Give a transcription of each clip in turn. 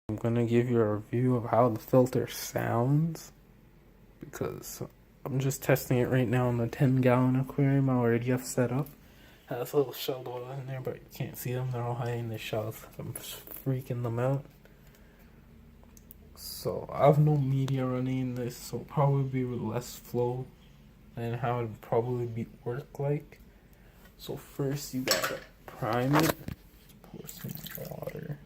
I'm gonna give you a review of how the filter sounds because I'm just testing it right now on the 10-gallon aquarium I already have set up. Has a little shelled oil in there, but you can't see them. They're all hiding the shells. I'm just freaking them out. So I have no media running in this, so probably be with less flow and how it'd probably be work like. So first you gotta prime it. Pour some water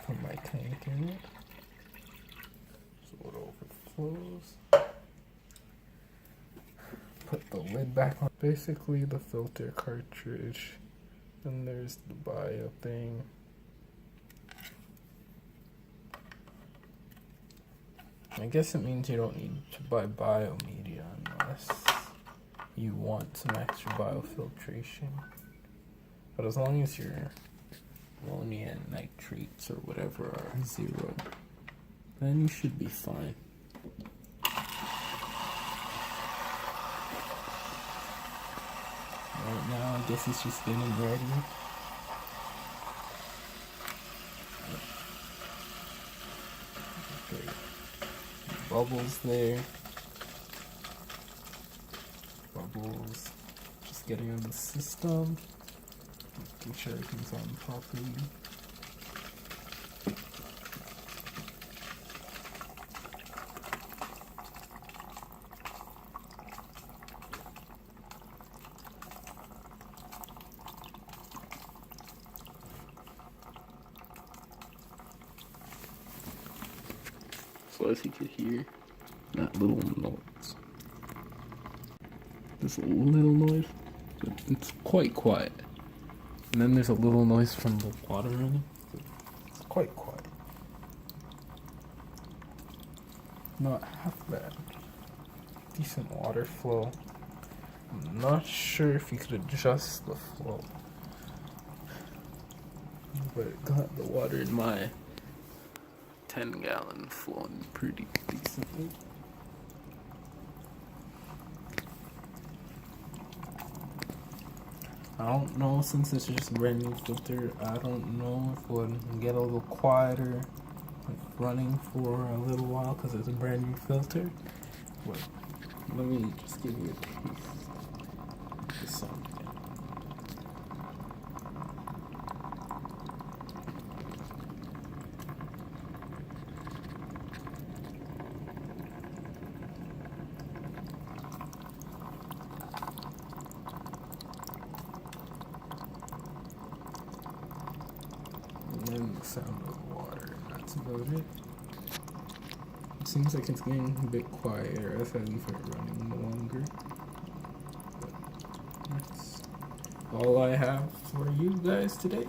from my tank in it so it overflows. Put the lid back on. Basically the filter cartridge. And there's the bio thing. I guess it means you don't need to buy biomedia unless you want some extra biofiltration. But as long as your ammonia and nitrates or whatever are 0, then you should be fine. Right now, I guess it's just getting ready. Okay. Bubbles there. Bubbles. Just getting in the system. Making sure everything's on properly. So as you can hear, that little noise. There's a little noise, but it's quite quiet. And then there's a little noise from the water running. It's quite quiet. Not half bad. Decent water flow. I'm not sure if you could adjust the flow, but it got the water in my 10-gallon flowing pretty decently. I don't know, since it's just a brand new filter, I don't know if it would get a little quieter, like running for a little while because it's a brand new filter. But let me just give you a taste of the sound again. And then the sound of water, and that's about it. It seems like it's getting a bit quieter as I leave it running longer. But that's all I have for you guys today.